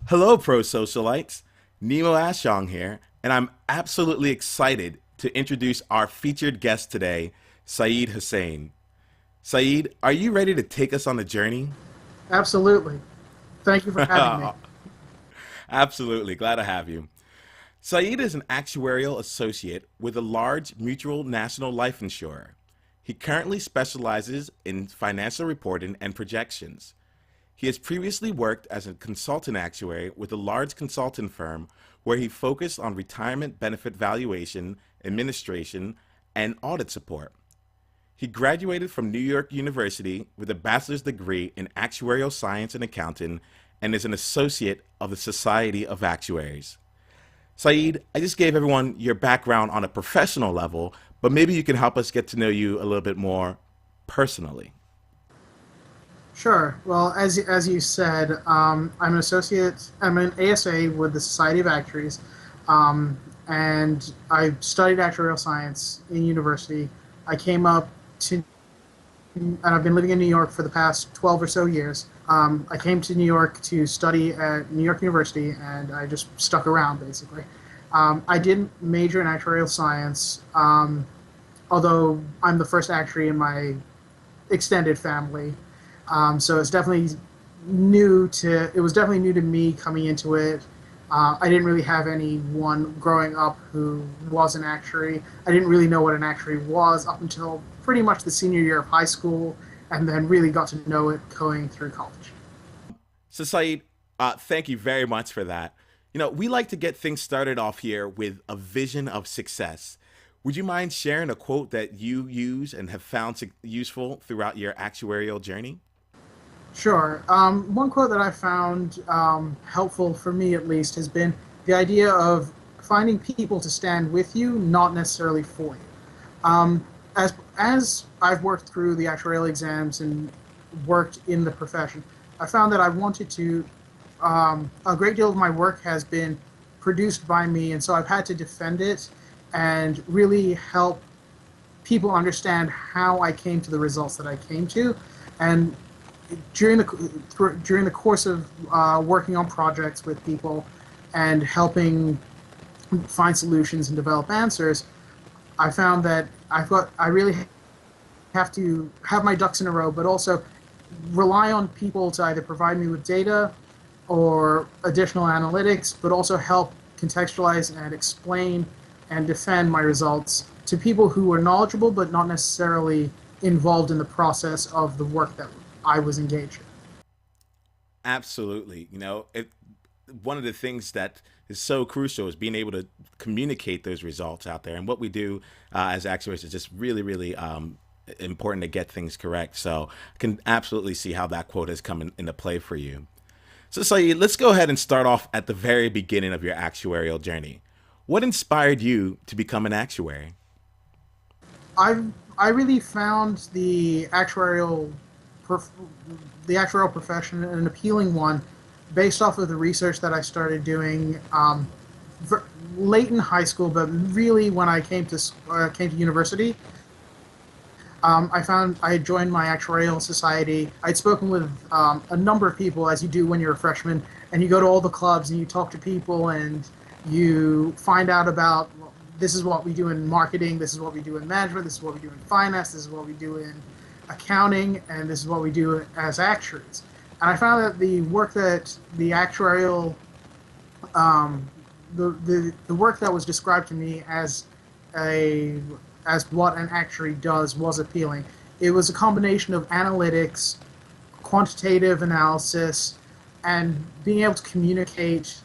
Hello, ProSocialites. Nemo Ashong here, and I'm absolutely excited to introduce our featured guest today, Saeed Hossain. Saeed, are you ready to take us on a journey? Absolutely. Thank you for having me. Absolutely, glad to have you. Saeed is an actuarial associate with a large mutual national life insurer. He currently specializes in financial reporting and projections. He has previously worked as a consultant actuary with a large consulting firm where he focused on retirement benefit valuation, administration, and audit support. He graduated from New York University with a bachelor's degree in actuarial science and accounting and is an associate of the Society of Actuaries. Saeed, I just gave everyone your background on a professional level, but maybe you can help us get to know you a little bit more personally. Sure. Well, as you said, I'm an associate. I'm an ASA with the Society of Actuaries, and I studied actuarial science in university. I came up to, and I've been living in New York for the past 12 or so years. I came to New York to study at New York University, and I just stuck around basically. I did major in actuarial science, although I'm the first actuary in my extended family. So it's definitely new to it was definitely new to me coming into it. I didn't really have anyone growing up who was an actuary. I didn't really know what an actuary was up until pretty much the senior year of high school, and then really got to know it going through college. So, Saeed, thank you very much for that. We like to get things started off here with a vision of success. Would you mind sharing a quote that you use and have found useful throughout your actuarial journey? Sure. One quote that I found helpful for me, at least, has been the idea of finding people to stand with you, not necessarily for you. As I've worked through the actuarial exams and worked in the profession, I found that I wanted to. A great deal of my work has been produced by me, and so I've had to defend it and really help people understand how I came to the results that I came to. And during the course of working on projects with people and helping find solutions and develop answers, I found that I really have to have my ducks in a row, but also rely on people to either provide me with data or additional analytics, but also help contextualize and explain and defend my results to people who are knowledgeable but not necessarily involved in the process of the work that I was engaged in. Absolutely. One of the things that is so crucial is being able to communicate those results out there. And what we do as actuaries is just really, really important to get things correct. So I can absolutely see how that quote has come into play for you. So, Saeed, let's go ahead and start off at the very beginning of your actuarial journey. What inspired you to become an actuary? I I really found the actuarial profession an appealing one, based off of the research that I started doing late in high school, but really when I came to university. I found I had joined my actuarial society. I'd spoken with a number of people, as you do when you're a freshman, and you go to all the clubs and you talk to people and you find out about, well, this is what we do in marketing, this is what we do in management, this is what we do in finance, this is what we do in accounting, and this is what we do as actuaries. And I found that the work that the actuarial um, the work that was described to me a as what an actuary does was appealing. It was a combination of analytics, quantitative analysis, and being able to communicate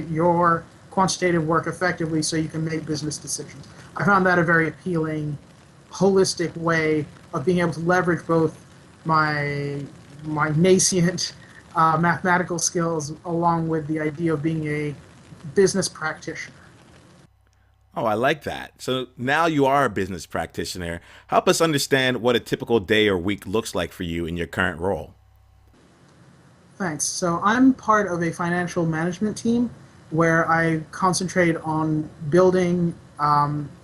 your quantitative work effectively so you can make business decisions. I found that a very appealing, holistic way of being able to leverage both my nascent mathematical skills along with the idea of being a business practitioner. Oh, I like that. So now you are a business practitioner. Help us understand what a typical day or week looks like for you in your current role. Thanks. So I'm part of a financial management team where I concentrate on building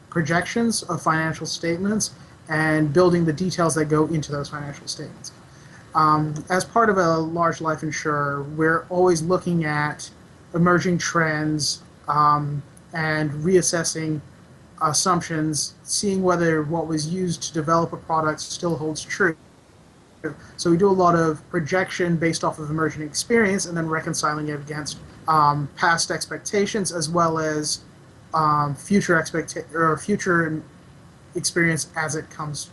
projections of financial statements and building the details that go into those financial statements. As part of a large life insurer, we're always looking at emerging trends and reassessing assumptions, seeing whether what was used to develop a product still holds true. So we do a lot of projection based off of emerging experience and then reconciling it against past expectations as well as future experience as it comes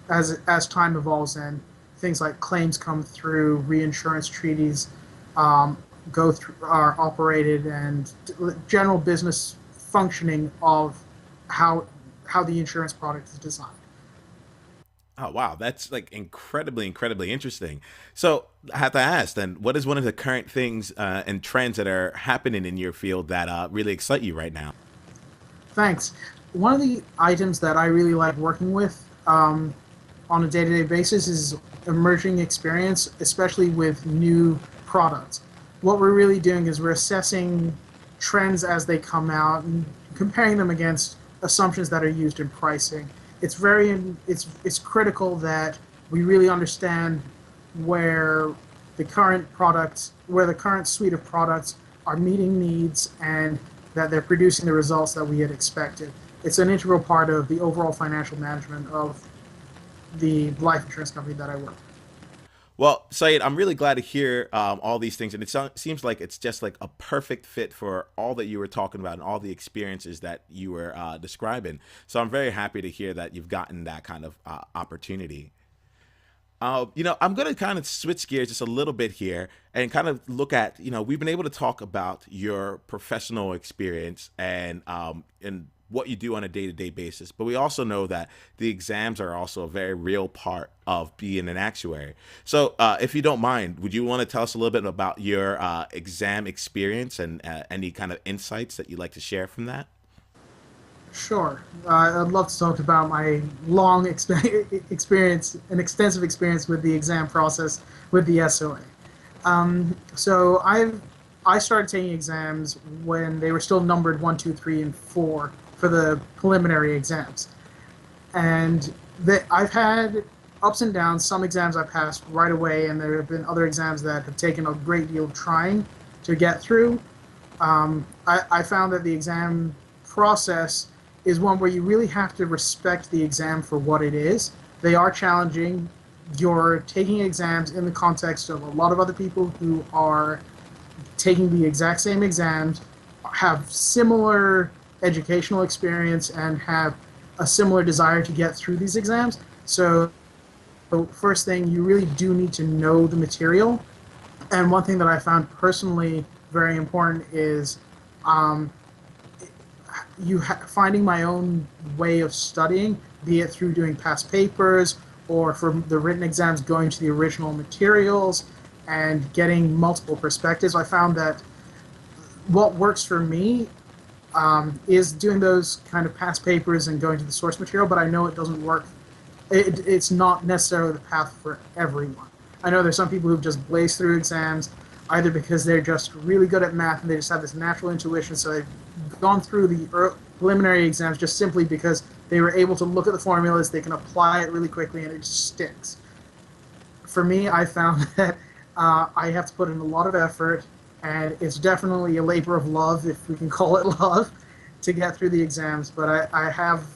as time evolves and things like claims come through, reinsurance treaties um, go through are operated, and general business functioning of how how the insurance product is designed. Oh wow, that's like incredibly interesting. So I have to ask then, what is one of the current things and trends that are happening in your field that really excite you right now? Thanks. One of the items that I really like working with on a day-to-day basis is emerging experience, especially with new products. What we're really doing is we're assessing trends as they come out and comparing them against assumptions that are used in pricing. It's critical that we really understand where where the current suite of products are meeting needs and that they're producing the results that we had expected. It's an integral part of the overall financial management of the life insurance company that I work with. Well, Saeed, I'm really glad to hear all these things, and seems like it's just like a perfect fit for all that you were talking about and all the experiences that you were describing. So I'm very happy to hear that you've gotten that kind of opportunity. I'm going to kind of switch gears just a little bit here and kind of look at, we've been able to talk about your professional experience and what you do on a day-to-day basis, but we also know that the exams are also a very real part of being an actuary. So, if you don't mind, would you want to tell us a little bit about your exam experience and any kind of insights that you'd like to share from that? Sure. I'd love to talk about my experience, an extensive experience with the exam process with the SOA. I started taking exams when they were still numbered one, two, three, and four for the preliminary exams, and I've had ups and downs. Some exams I passed right away, and there have been other exams that have taken a great deal of trying to get through. I found that the exam process is one where you really have to respect the exam for what it is. They are challenging. You're taking exams in the context of a lot of other people who are taking the exact same exams, have similar educational experience, and have a similar desire to get through these exams. So, first thing, you really do need to know the material. And one thing that I found personally very important is um, finding my own way of studying, be it through doing past papers or for the written exams going to the original materials and getting multiple perspectives. I found that what works for me is doing those kind of past papers and going to the source material, but I know it doesn't work. It's not necessarily the path for everyone. I know there's some people who've just blazed through exams either because they're just really good at math and they just have this natural intuition, so they've gone through the preliminary exams just simply because they were able to look at the formulas, they can apply it really quickly, and it just sticks. For me, I found that I have to put in a lot of effort, and it's definitely a labor of love, if we can call it love, to get through the exams. But I have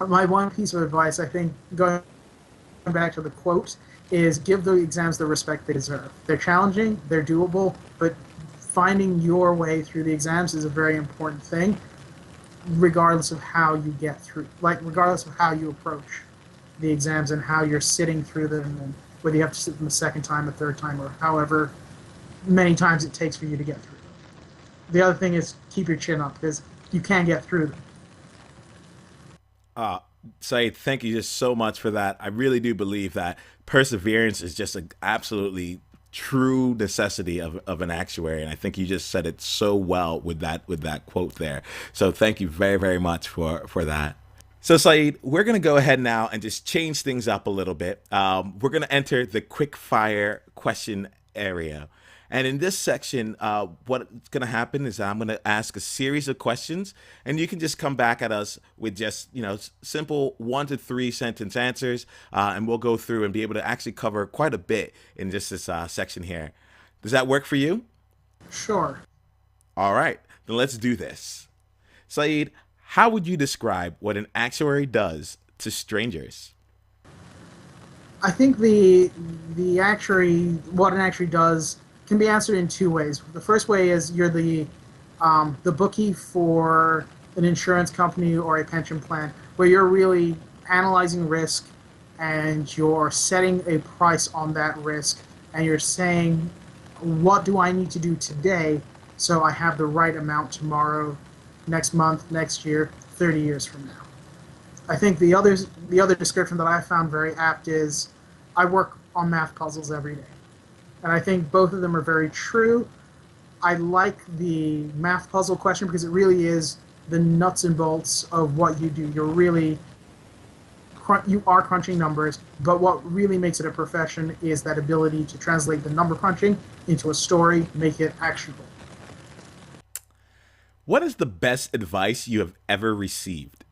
my one piece of advice, I think, going back to the quote, is give the exams the respect they deserve. They're challenging, they're doable, but finding your way through the exams is a very important thing, regardless of how you get through, like regardless of how you approach the exams and how you're sitting through them, and whether you have to sit them a second time, a third time, or however many times it takes for you to get through them. The other thing is keep your chin up because you can get through them. Uh, Say thank you just so much for that. I really do believe that perseverance is just an absolutely true necessity of an actuary, and I think you just said it so well with that quote there. So thank you very much for that. So Saeed, we're gonna go ahead now and just change things up a little bit. We're gonna enter the quick fire question area. And in this section, what's going to happen is I'm going to ask a series of questions, and you can just come back at us with just simple 1 to 3 sentence answers, and we'll go through and be able to actually cover quite a bit in just this section here. Does that work for you? Sure. All right, then let's do this. Saeed, how would you describe what an actuary does to strangers? I think the actuary what an actuary does can be answered in two ways. The first way is you're the bookie for an insurance company or a pension plan, where you're really analyzing risk and you're setting a price on that risk, and you're saying, what do I need to do today so I have the right amount tomorrow, next month, next year, 30 years from now. I think the other description that I found very apt is I work on math puzzles every day. And I think both of them are very true. I like the math puzzle question because it really is the nuts and bolts of what you do. You are crunching numbers, but what really makes it a profession is that ability to translate the number crunching into a story, make it actionable. What is the best advice you have ever received?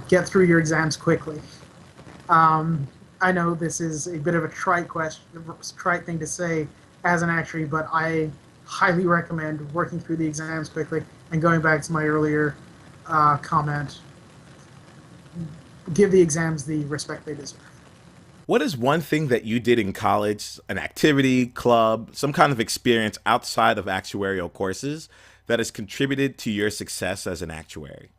Get through your exams quickly. Um, I know this is a bit of a trite thing to say as an actuary, but I highly recommend working through the exams quickly. And going back to my earlier comment, give the exams the respect they deserve. What is one thing that you did in college, an activity, club, some kind of experience outside of actuarial courses that has contributed to your success as an actuary?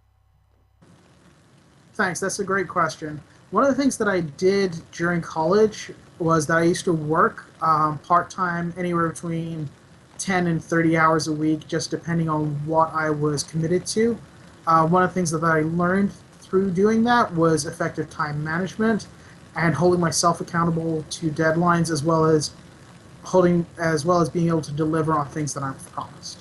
Thanks. That's a great question. One of the things that I did during college was that I used to work part time, anywhere between 10 and 30 hours a week, just depending on what I was committed to. One of the things that I learned through doing that was effective time management and holding myself accountable to deadlines, as well as being able to deliver on things that I've promised.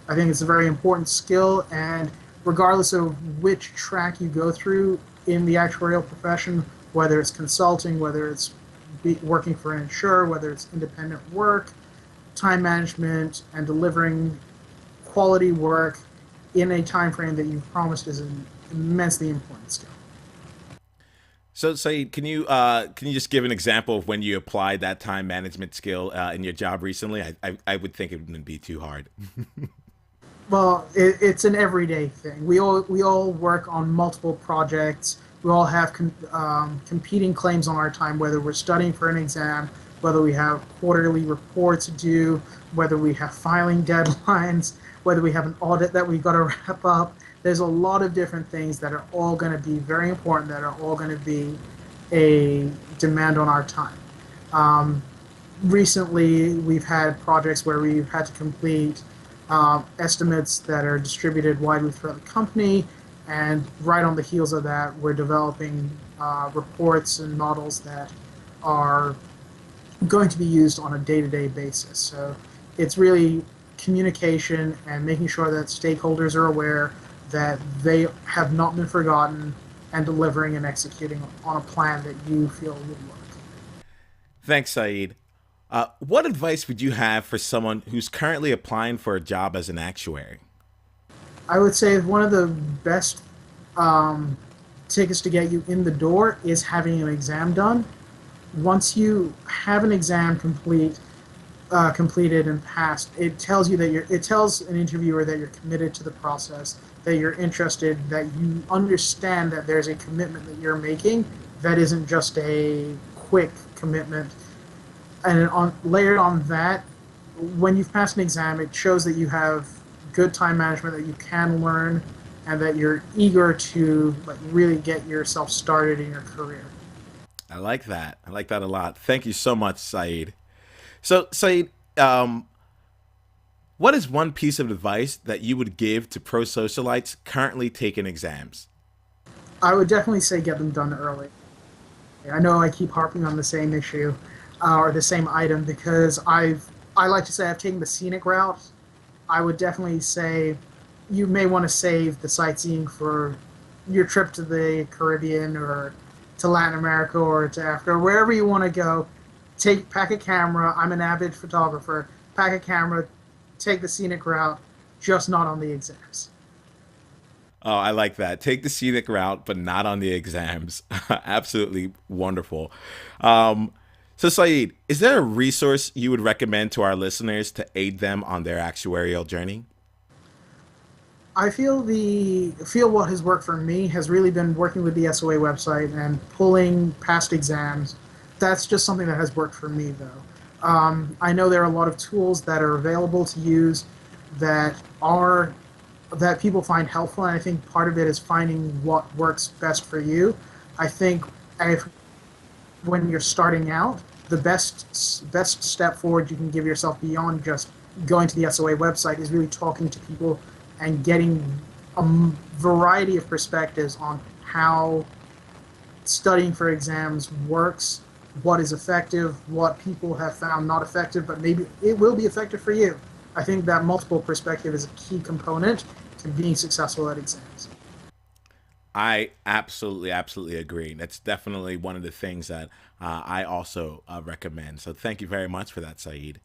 I think it's a very important skill, and regardless of which track you go through in the actuarial profession, whether it's consulting, whether it's working for an insurer, whether it's independent work, time management and delivering quality work in a time frame that you've promised is an immensely important skill. So, Saeed, can you just give an example of when you applied that time management skill in your job recently? I would think it wouldn't be too hard. Well, it's an everyday thing. We all work on multiple projects. We all have competing claims on our time, whether we're studying for an exam, whether we have quarterly reports due, whether we have filing deadlines, whether we have an audit that we've got to wrap up. There's a lot of different things that are all going to be very important, that are all going to be a demand on our time. Um, Recently, we've had projects where we've had to complete estimates that are distributed widely throughout the company, and right on the heels of that, we're developing reports and models that are going to be used on a day-to-day basis. So it's really communication and making sure that stakeholders are aware that they have not been forgotten, and delivering and executing on a plan that you feel would work. Thanks, Saeed. What advice would you have for someone who's currently applying for a job as an actuary? I would say one of the best um, tickets to get you in the door is having an exam done. Once you have an exam completed and passed, it tells you that it tells an interviewer that you're committed to the process, that you're interested, that you understand that there's a commitment that you're making that isn't just a quick commitment. And layered on that, when you've passed an exam, it shows that you have good time management, that you can learn, and that you're eager to really get yourself started in your career. I like that. I like that a lot. Thank you so much, Saeed. So, Saeed, um, what is one piece of advice that you would give to pro socialites currently taking exams? I would definitely say get them done early. I know I keep harping on the same issue or the same item because I like to say I've taken the scenic route. I would definitely say you may want to save the sightseeing for your trip to the Caribbean or to Latin America or to Africa, or wherever you want to go. Pack a camera. I'm an avid photographer. pack a camera, take the scenic route, just not on the exams. Oh, I like that. Take the scenic route, but not on the exams. Absolutely wonderful. Um, so, Saeed, is there a resource you would recommend to our listeners to aid them on their actuarial journey? I feel what has worked for me has really been working with the SOA website and pulling past exams. That's just something that has worked for me, though. I know there are a lot of tools that are available to use that are that people find helpful, and I think part of it is finding what works best for you. I think if when you're starting out, the best step forward you can give yourself beyond just going to the SOA website is really talking to people and getting a variety of perspectives on how studying for exams works, what is effective, what people have found not effective, but maybe it will be effective for you. I think that multiple perspective is a key component to being successful at exams. I absolutely agree. That's definitely one of the things that I also recommend. So, thank you very much for that, Saeed.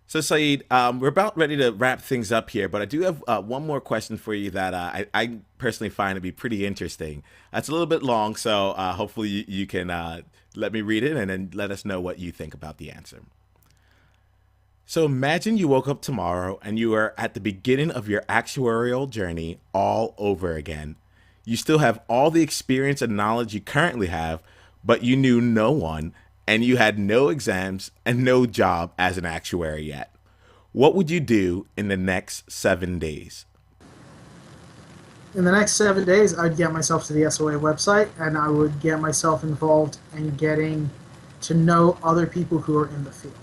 So, Saeed, we're about ready to wrap things up here, but I do have one more question for you that I personally find to be pretty interesting. It's a little bit long, so hopefully you can let me read it and then let us know what you think about the answer. So, imagine you woke up tomorrow and you are at the beginning of your actuarial journey all over again. You still have all the experience and knowledge you currently have, but you knew no one and you had no exams and no job as an actuary yet. What would you do in the next 7 days? In the next 7 days, I'd get myself to the SOA website and I would get myself involved in getting to know other people who are in the field.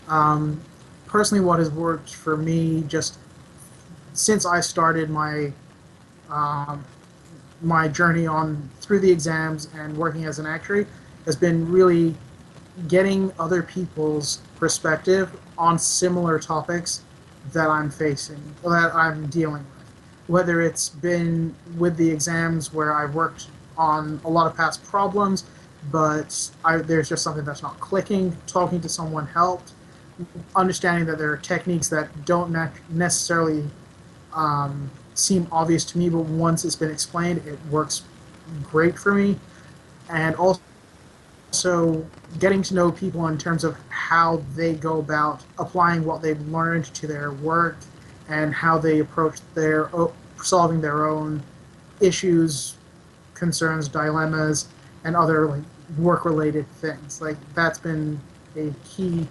Um, Personally, what has worked for me just since I started um, my journey on through the exams and working as an actuary has been really getting other people's perspective on similar topics that I'm facing, that I'm dealing with. Whether it's been with the exams where I've worked on a lot of past problems, but there's just something that's not clicking, talking to someone helped, understanding that there are techniques that don't necessarily seem obvious to me, but once it's been explained, it works great for me. And also getting to know people in terms of how they go about applying what they've learned to their work and how they approach their solving their own issues, concerns, dilemmas, and other like work-related things. Like that's been a key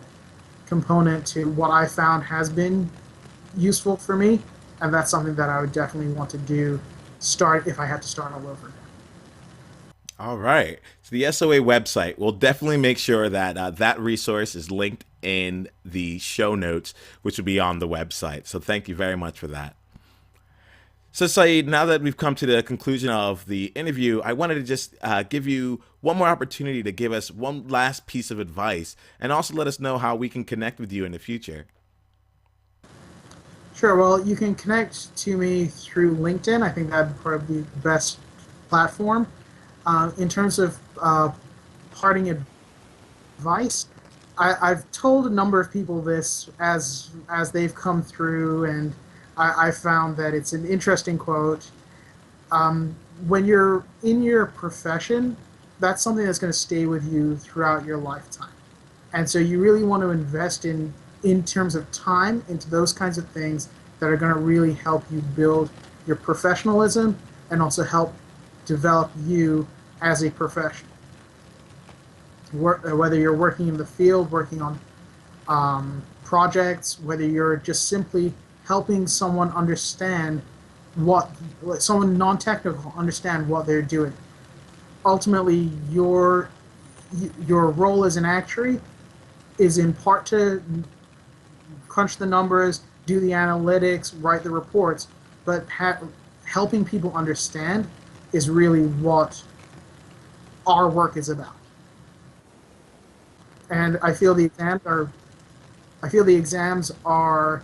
component to what I found has been useful for me, and that's something that I would definitely want to do. Start if I had to start all over again. All right. So the SOA website, we'll definitely make sure that that resource is linked in the show notes, which will be on the website. So thank you very much for that. So, Saeed, now that we've come to the conclusion of the interview, I wanted to just give you one more opportunity to give us one last piece of advice and also let us know how we can connect with you in the future. Sure. Well, you can connect to me through LinkedIn. I think that'd probably be the best platform. In terms of parting advice, I've told a number of people this as they've come through, and I found that it's an interesting quote. When you're in your profession, that's something that's going to stay with you throughout your lifetime, and so you really want to invest in terms of time into those kinds of things that are going to really help you build your professionalism and also help develop you as a professional. Whether you're working in the field, working on projects, whether you're just simply helping someone understand what someone non-technical understand what they're doing. Ultimately, your role as an actuary is in part to crunch the numbers, do the analytics, write the reports, but helping people understand is really what our work is about. And I feel the exams are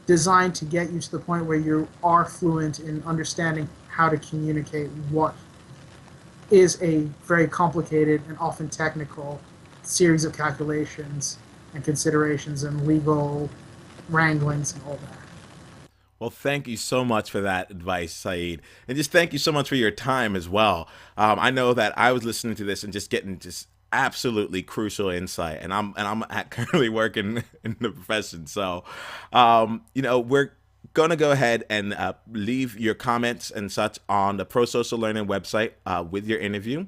designed to get you to the point where you are fluent in understanding how to communicate what is a very complicated and often technical series of calculations and considerations and legal wranglings and all that. Well, thank you so much for that advice, Saeed. And just thank you so much for your time as well. I know that I was listening to this and just getting just absolutely crucial insight. And I'm currently working in the profession. So, we're going to go ahead and leave your comments and such on the ProSocial Learning website with your interview.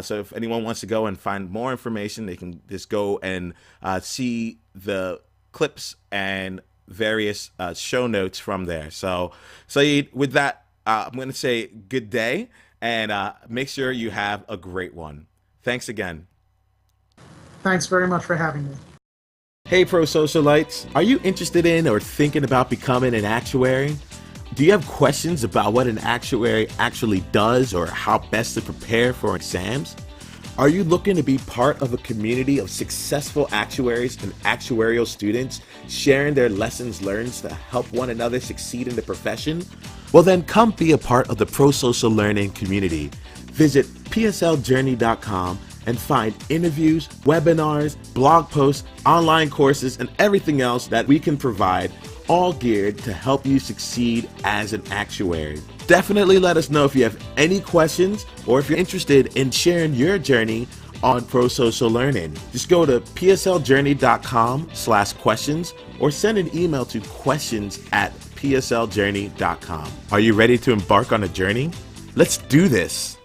So if anyone wants to go and find more information, they can just go and see the clips and various show notes from there. So, Saeed, with that, I'm going to say good day and make sure you have a great one. Thanks again. Thanks very much for having me. Hey, ProSocialites, are you interested in or thinking about becoming an actuary? Do you have questions about what an actuary actually does or how best to prepare for exams? Are you looking to be part of a community of successful actuaries and actuarial students sharing their lessons learned to help one another succeed in the profession? Well, then come be a part of the ProSocial Learning community. Visit psljourney.com and find interviews, webinars, blog posts, online courses, and everything else that we can provide, all geared to help you succeed as an actuary. Definitely let us know if you have any questions or if you're interested in sharing your journey on ProSocial Learning. Just go to psljourney.com/questions or send an email to questions@psljourney.com. Are you ready to embark on a journey? Let's do this.